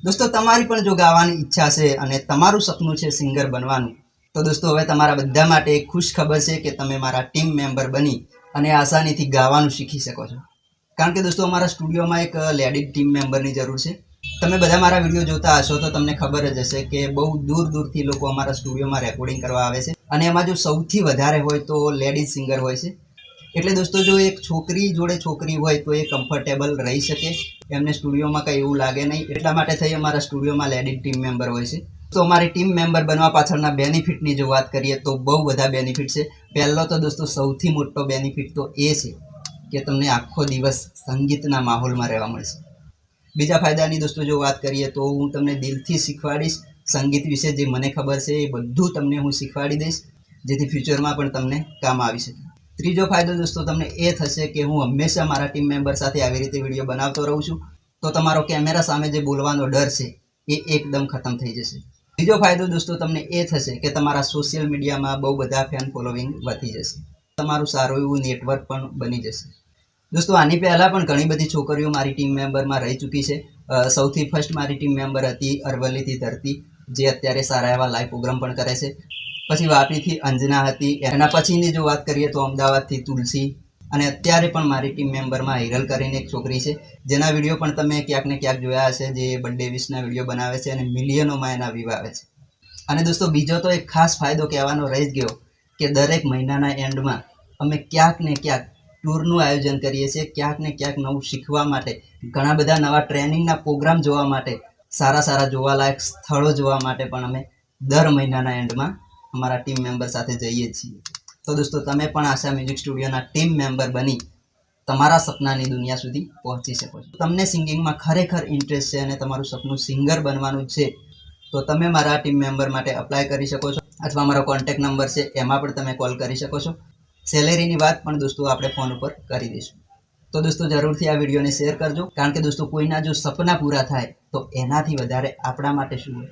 दोस्तों તમારી પણ જો ગાવાની ઈચ્છા છે અને તમારું સપનું છે સિંગર બનવાનું, તો દોસ્તો હવે તમારા બધા માટે એક ખુશ ખબર છે કે તમે મારા ટીમ મેમ્બર બની અને આસાનીથી ગાવાનું શીખી શકો છો। કારણ કે દોસ્તો અમારા સ્ટુડિયોમાં એક લેડી ટીમ મેમ્બરની જરૂર છે। તમે બધા મારા વિડીયો જોતા હશો તો તમને ખબર જ હશે કે બહુ દૂર દૂરથી લોકો અમારા સ્ટુડિયોમાં રેકોર્ડિંગ કરવા આવે છે અને એમાં જો સૌથી વધારે હોય તો લેડીઝ સિંગર હોય છે। એટલે દોસ્તો જો એક છોકરી જોડે છોકરી હોય તો એ કમ્ફર્ટેબલ રહી શકે, એમને સ્ટુડિયોમાં કંઈ એવું લાગે નહીં। એટલા માટે થઈ અમારા સ્ટુડિયોમાં લેડી ટીમ મેમ્બર હોય છે। તો અમારી ટીમ મેમ્બર બનવા પાછળના બેનિફિટની જો વાત કરીએ તો બહુ બધા બેનિફિટ છે। પહેલો તો દોસ્તો સૌથી મોટો બેનિફિટ તો એ છે કે તમને આખો દિવસ સંગીતના માહોલમાં રહેવા મળશે। બીજા ફાયદાની દોસ્તો જો વાત કરીએ તો હું તમને દિલથી શીખવાડીશ, સંગીત વિશે જે મને ખબર છે એ બધું તમને હું શીખવાડી દઈશ, જેથી ફ્યુચરમાં પણ તમને કામ આવી શકે। ત્રીજો ફાયદો દોસ્તો તમને એ થશે કે હું હંમેશા મારા ટીમ મેમ્બર સાથે આવી રીતે વિડીયો બનાવતો રહું છું, તો તમારો કેમેરા સામે જે બોલવાનો ડર છે એ એકદમ ખતમ થઈ જશે। બીજો ફાયદો દોસ્તો તમને એ થશે કે તમારા સોશિયલ મીડિયામાં બહુ બધા ફેન ફોલોવિંગ વધી જશે, તમારું સારું એવું નેટવર્ક પણ બની જશે। દોસ્તો આની પહેલાં પણ ઘણી બધી છોકરીઓ મારી ટીમ મેમ્બરમાં રહી ચૂકી છે। સૌથી ફર્સ્ટ મારી ટીમ મેમ્બર હતી અરવલ્લીથી ધરતી, જે અત્યારે સારા એવા લાઈવ પ્રોગ્રામ પણ કરે છે। પછી વાપીથી અંજના હતી, એના પછીની જો વાત કરીએ તો અમદાવાદથી તુલસી, અને અત્યારે પણ મારી ટીમ મેમ્બરમાં હિરલ કરીને એક છોકરી છે, જેના વિડીયો પણ તમે ક્યાંક ને ક્યાંક જોયા હશે, જે બર્થડે વિશના વિડીયો બનાવે છે અને મિલિયનોમાં એના વ્યૂ આવે છે। અને દોસ્તો બીજો તો એક ખાસ ફાયદો કહેવાનો રહી જ ગયો કે દરેક મહિનાના એન્ડમાં અમે ક્યાંક ને ક્યાંક ટૂરનું આયોજન કરીએ છીએ, ક્યાંક ને ક્યાંક નવું શીખવા માટે, ઘણા બધા નવા ટ્રેનિંગના પ્રોગ્રામ જોવા માટે, સારા સારા જોવાલાયક સ્થળો જોવા માટે પણ અમે દર મહિનાના એન્ડમાં અમારા ટીમ મેમ્બર સાથે જઈએ છીએ। તો દોસ્તો તમે પણ આશા મ્યુઝિક સ્ટુડિયોના ટીમ મેમ્બર બની તમારા સપનાની દુનિયા સુધી પહોંચી શકો છો। તમને સિંગિંગમાં ખરેખર ઇન્ટરેસ્ટ છે અને તમારું સપનું સિંગર બનવાનું છે, તો તમે મારા ટીમ મેમ્બર માટે અપ્લાય કરી શકો છો, અથવા મારો કોન્ટેક્ટ નંબર છે એમાં પણ તમે કોલ કરી શકો છો। સેલેરીની વાત પણ દોસ્તો આપણે ફોન ઉપર કરી દઈશું। તો દોસ્તો જરૂરથી આ વિડીયોને શેર કરજો, કારણ કે દોસ્તો કોઈના જો સપના પૂરા થાય તો એનાથી વધારે આપણા માટે શું હોય।